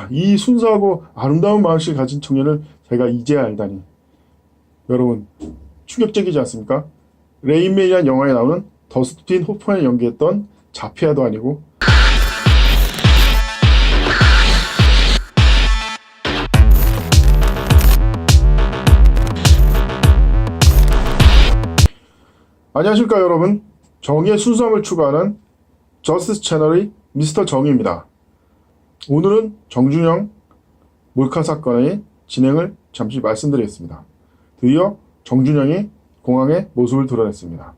이 순수하고 아름다운 마음씨를 가진 청년을 제가 이제야 알다니. 여러분, 충격적이지 않습니까? 레인맨이라는 영화에 나오는 더스틴 호프만이 연기했던 자피아도 아니고, 안녕하십니까 여러분. 정의의 순수함을 추구하는 저스티스 채널의 미스터 정의입니다. 오늘은 정준영 몰카 사건의 진행을 잠시 말씀드리겠습니다. 드디어 정준영이 공항에 모습을 드러냈습니다.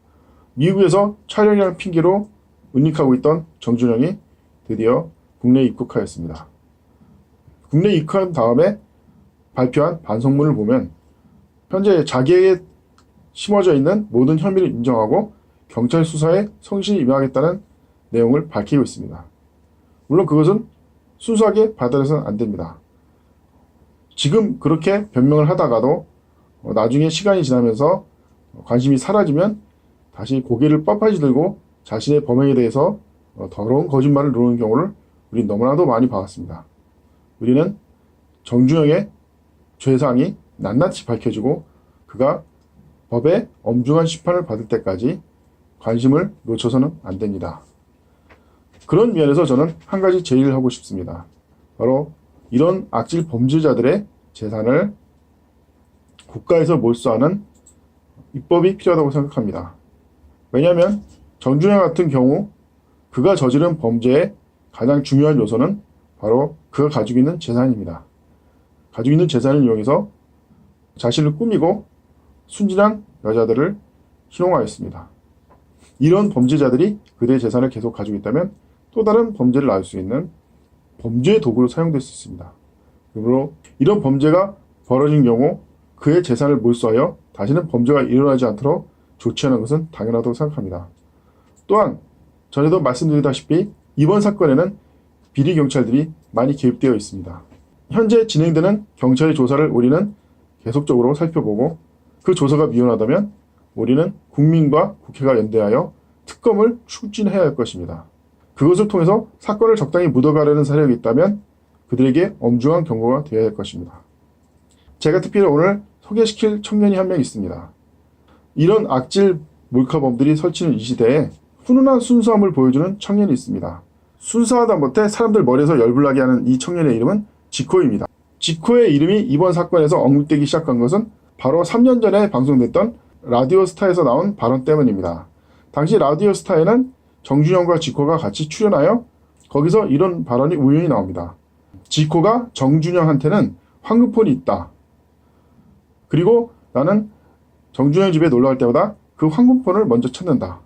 미국에서 촬영이라는 핑계로 은닉하고 있던 정준영이 드디어 국내에 입국하였습니다. 국내에 입국한 다음에 발표한 반성문을 보면 현재 자기에게 심어져 있는 모든 혐의를 인정하고 경찰 수사에 성실히 임하겠다는 내용을 밝히고 있습니다. 물론 그것은 순수하게 받아들여서는 안 됩니다. 지금 그렇게 변명을 하다가도 나중에 시간이 지나면서 관심이 사라지면 다시 고개를 빳빳이 들고 자신의 범행에 대해서 더러운 거짓말을 누르는 경우를 우리 너무나도 많이 봐왔습니다. 우리는 정준영의 죄상이 낱낱이 밝혀지고 그가 법의 엄중한 심판을 받을 때까지 관심을 놓쳐서는 안 됩니다. 그런 면에서 저는 한 가지 제의를 하고 싶습니다. 바로 이런 악질 범죄자들의 재산을 국가에서 몰수하는 입법이 필요하다고 생각합니다. 왜냐하면 정준영 같은 경우 그가 저지른 범죄의 가장 중요한 요소는 바로 그가 가지고 있는 재산입니다. 가지고 있는 재산을 이용해서 자신을 꾸미고 순진한 여자들을 희롱하였습니다. 이런 범죄자들이 그들의 재산을 계속 가지고 있다면 또 다른 범죄를 낳을 수 있는 범죄의 도구로 사용될 수 있습니다. 그러므로 이런 범죄가 벌어진 경우 그의 재산을 몰수하여 다시는 범죄가 일어나지 않도록 조치하는 것은 당연하다고 생각합니다. 또한 전에도 말씀드리다시피 이번 사건에는 비리 경찰들이 많이 개입되어 있습니다. 현재 진행되는 경찰의 조사를 우리는 계속적으로 살펴보고 그 조사가 미연하다면 우리는 국민과 국회가 연대하여 특검을 추진해야 할 것입니다. 그것을 통해서 사건을 적당히 묻어가려는 세력이 있다면 그들에게 엄중한 경고가 되어야 할 것입니다. 제가 특별히 오늘 소개시킬 청년이 한 명 있습니다. 이런 악질 몰카범들이 설치는 이 시대에 훈훈한 순수함을 보여주는 청년이 있습니다. 순수하다 못해 사람들 머리에서 열불나게 하는 이 청년의 이름은 지코입니다. 지코의 이름이 이번 사건에서 언급되기 시작한 것은 바로 3년 전에 방송됐던 라디오스타에서 나온 발언 때문입니다. 당시 라디오스타에는 정준영과 지코가 같이 출연하여 거기서 이런 발언이 우연히 나옵니다. 지코가 정준영한테는 황금폰이 있다. 그리고 나는 정준영 집에 놀러갈 때마다 그 황금폰을 먼저 찾는다.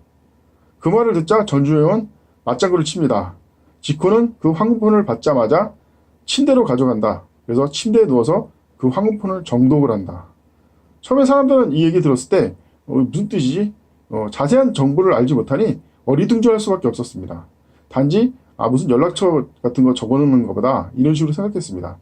그 말을 듣자 정준영은 맞장구를 칩니다. 지코는 그 황금폰을 받자마자 침대로 가져간다. 그래서 침대에 누워서 그 황금폰을 정독을 한다. 처음에 사람들은 이 얘기 들었을 때 무슨 뜻이지? 자세한 정보를 알지 못하니 어리둥절할 수밖에 없었습니다. 단지 무슨 연락처 같은 거 적어놓는 것보다 이런 식으로 생각했습니다.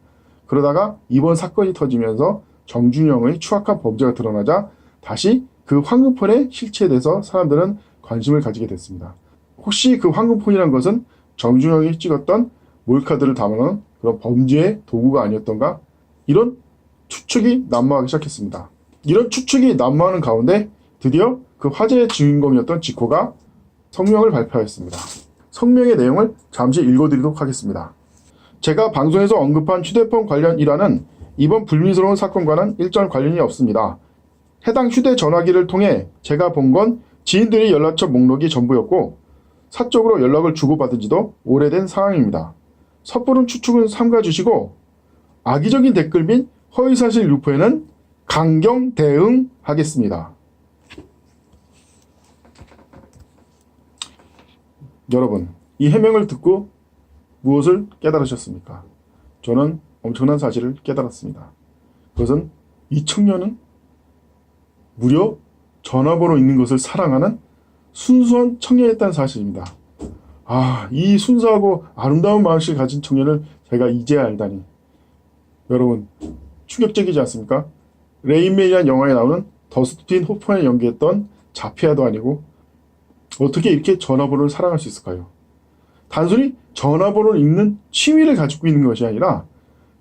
그러다가 이번 사건이 터지면서 정준영의 추악한 범죄가 드러나자 다시 그 황금폰의 실체에 대해서 사람들은 관심을 가지게 됐습니다. 혹시 그 황금폰이란 것은 정준영이 찍었던 몰카들을 담아놓은 그런 범죄의 도구가 아니었던가? 이런 추측이 난무하기 시작했습니다. 이런 추측이 난무하는 가운데 드디어 그 화제의 주인공이었던 지코가 성명을 발표하였습니다. 성명의 내용을 잠시 읽어드리도록 하겠습니다. 제가 방송에서 언급한 휴대폰 관련 일화는 이번 불미스러운 사건과는 일절 관련이 없습니다. 해당 휴대전화기를 통해 제가 본 건 지인들의 연락처 목록이 전부였고 사적으로 연락을 주고받은 지도 오래된 상황입니다. 섣부른 추측은 삼가주시고 악의적인 댓글 및 허위사실 유포에는 강경 대응하겠습니다. 여러분, 이 해명을 듣고 무엇을 깨달으셨습니까? 저는 엄청난 사실을 깨달았습니다. 그것은 이 청년은 무려 전화번호 있는 것을 사랑하는 순수한 청년이었다는 사실입니다. 이 순수하고 아름다운 마음씨를 가진 청년을 제가 이제야 알다니. 여러분, 충격적이지 않습니까? 레인맨이라는 영화에 나오는 더스틴 호프만이 연기했던 자피아도 아니고 어떻게 이렇게 전화번호를 사랑할 수 있을까요? 단순히 전화번호를 읽는 취미를 가지고 있는 것이 아니라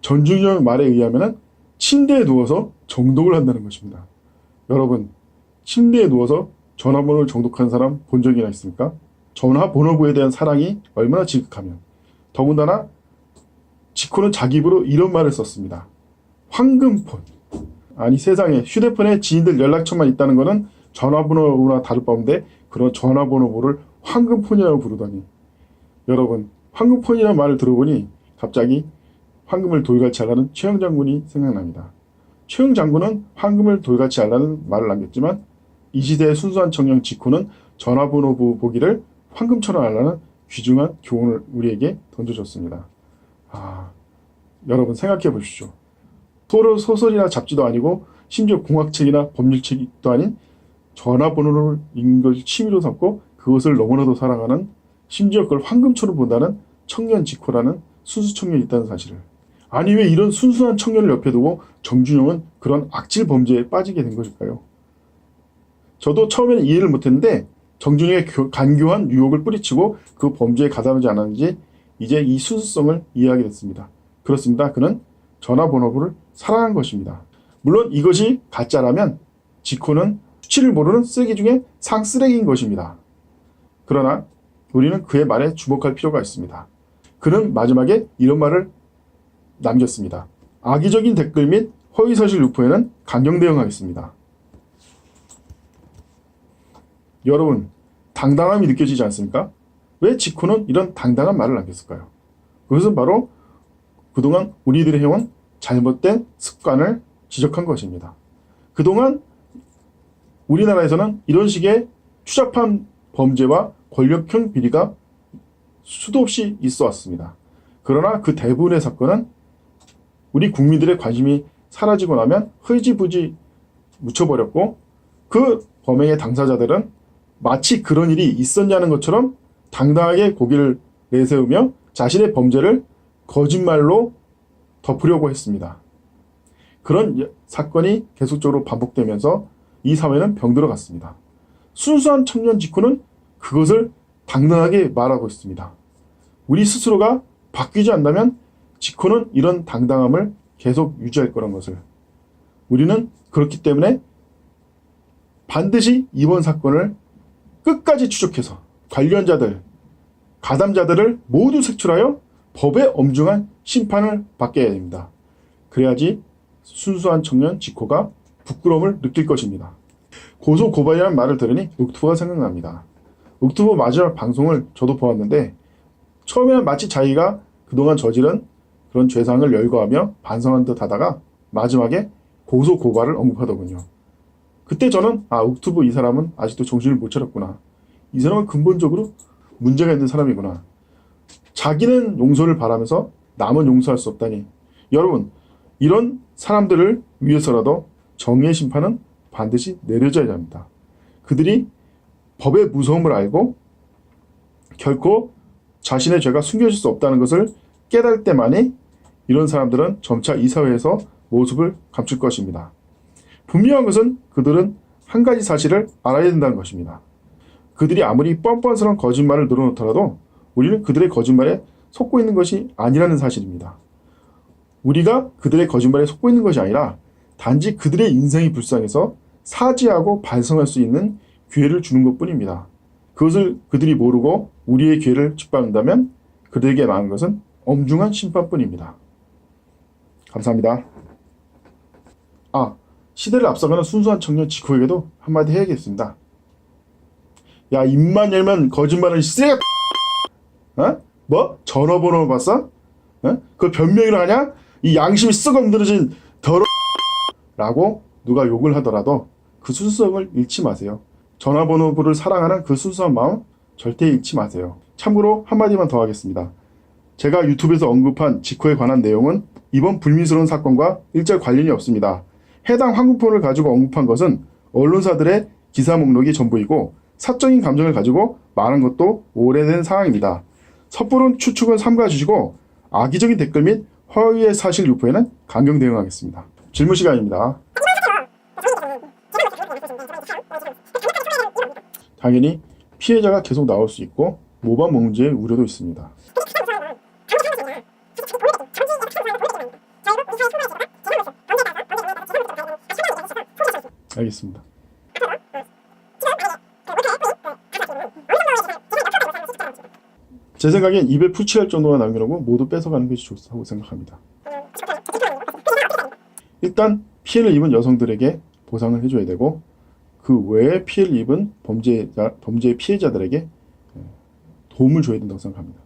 전준영 말에 의하면 침대에 누워서 정독을 한다는 것입니다. 여러분, 침대에 누워서 전화번호를 정독하는 사람 본 적이나 있습니까? 전화번호부에 대한 사랑이 얼마나 지극하면. 더군다나 지코는 자기 입으로 이런 말을 썼습니다. 황금폰. 아니, 세상에 휴대폰에 지인들 연락처만 있다는 것은 전화번호나 다를 바 없는데 그런 전화번호부를 황금폰이라고 부르다니. 여러분, 황금폰이라는 말을 들어보니 갑자기 황금을 돌같이 하라는 최영 장군이 생각납니다. 최영 장군은 황금을 돌같이 하라는 말을 남겼지만 이 시대의 순수한 청년 지코는 전화번호 보기를 황금처럼 하라는 귀중한 교훈을 우리에게 던져줬습니다. 여러분 생각해 보십시오. 서로 소설이나 잡지도 아니고 심지어 공학책이나 법률책도 아닌 전화번호를 읽는 것을 취미로 삼고 그것을 너무나도 사랑하는, 심지어 그걸 황금처럼 본다는 청년 지코라는 순수 청년이 있다는 사실을. 아니, 왜 이런 순수한 청년을 옆에 두고 정준영은 그런 악질 범죄에 빠지게 된 것일까요? 저도 처음에는 이해를 못했는데 정준영의 간교한 유혹을 뿌리치고 그 범죄에 가담하지 않았는지 이제 이 순수성을 이해하게 됐습니다. 그렇습니다. 그는 전화번호부를 사랑한 것입니다. 물론 이것이 가짜라면 지코는 수치를 모르는 쓰레기 중에 상쓰레기인 것입니다. 그러나 우리는 그의 말에 주목할 필요가 있습니다. 그는 마지막에 이런 말을 남겼습니다. 악의적인 댓글 및 허위사실 유포에는 강경 대응하겠습니다. 여러분, 당당함이 느껴지지 않습니까? 왜 지코는 이런 당당한 말을 남겼을까요? 그것은 바로 그동안 우리들이 해온 잘못된 습관을 지적한 것입니다. 그동안 우리나라에서는 이런 식의 추잡한 범죄와 권력형 비리가 수도 없이 있어 왔습니다. 그러나 그 대부분의 사건은 우리 국민들의 관심이 사라지고 나면 흐지부지 묻혀버렸고 그 범행의 당사자들은 마치 그런 일이 있었냐는 것처럼 당당하게 고개를 내세우며 자신의 범죄를 거짓말로 덮으려고 했습니다. 그런 사건이 계속적으로 반복되면서 이 사회는 병들어 갔습니다. 순수한 청년 지코는 그것을 당당하게 말하고 있습니다. 우리 스스로가 바뀌지 않다면 지코는 이런 당당함을 계속 유지할 거란 것을. 우리는 그렇기 때문에 반드시 이번 사건을 끝까지 추적해서 관련자들, 가담자들을 모두 색출하여 법의 엄중한 심판을 받게 해야 됩니다. 그래야지 순수한 청년 지코가 부끄러움을 느낄 것입니다. 고소고발이라는 말을 들으니 옥투버가 생각납니다. 옥투버 마지막 방송을 저도 보았는데 처음에는 마치 자기가 그동안 저지른 그런 죄상을 열거하며 반성한 듯 하다가 마지막에 고소고발을 언급하더군요. 그때 저는 옥투버 이 사람은 아직도 정신을 못 차렸구나. 이 사람은 근본적으로 문제가 있는 사람이구나. 자기는 용서를 바라면서 남은 용서할 수 없다니. 여러분, 이런 사람들을 위해서라도 정의의 심판은 반드시 내려져야 합니다. 그들이 법의 무서움을 알고 결코 자신의 죄가 숨겨질 수 없다는 것을 깨달을 때만이 이런 사람들은 점차 이 사회에서 모습을 감출 것입니다. 분명한 것은 그들은 한 가지 사실을 알아야 된다는 것입니다. 그들이 아무리 뻔뻔스러운 거짓말을 늘어놓더라도 우리는 그들의 거짓말에 속고 있는 것이 아니라는 사실입니다. 우리가 그들의 거짓말에 속고 있는 것이 아니라 단지 그들의 인생이 불쌍해서 사죄하고 반성할 수 있는 기회를 주는 것뿐입니다. 그것을 그들이 모르고 우리의 기회를 짓밟는다면 그들에게 나은 것은 엄중한 심판뿐입니다. 감사합니다. 시대를 앞서가는 순수한 청년 지코에게도 한마디 해야겠습니다. 야, 입만 열면 거짓말을 쓰레. 뭐? 전화번호 봤어? 그걸 변명이라 하냐? 이 양심이 썩어 문드러진 더러 라고 누가 욕을 하더라도 그 순수성을 잃지 마세요. 전화번호부를 사랑하는 그 순수한 마음 절대 잃지 마세요. 참고로 한마디만 더 하겠습니다. 제가 유튜브에서 언급한 지코에 관한 내용은 이번 불미스러운 사건과 일절 관련이 없습니다. 해당 황금폰을 가지고 언급한 것은 언론사들의 기사 목록이 전부이고 사적인 감정을 가지고 말한 것도 오래된 상황입니다. 섣부른 추측은 삼가주시고 악의적인 댓글 및 허위의 사실 유포에는 강경 대응하겠습니다. 질문 시간입니다. 당연히 피해자가 계속 나올 수 있고 모방 범죄의 우려도 있습니다. 알겠습니다. 제 생각엔 입에 푸치할 정도가 남기라고 모두 뺏어가는 것이 좋다고 생각합니다. 일단 피해를 입은 여성들에게 보상을 해줘야 되고 그 외에 피해를 입은 범죄의 피해자들에게 도움을 줘야 된다고 생각합니다.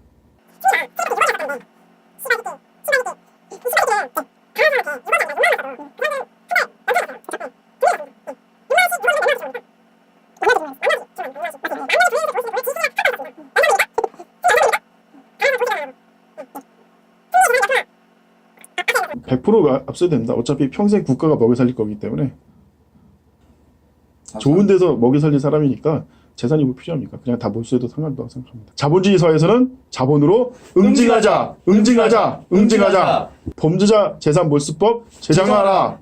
(100%) 앞서야 됩니다. 어차피 평생 국가가 먹여 살릴 거기 때문에 좋은 데서 먹여 살릴 사람이니까 재산이 뭐 필요합니까? 그냥 다 몰수해도 상관없다고 생각합니다. 자본주의 사회에서는 자본으로 응징하자. 범죄자 재산 몰수법 제정하라.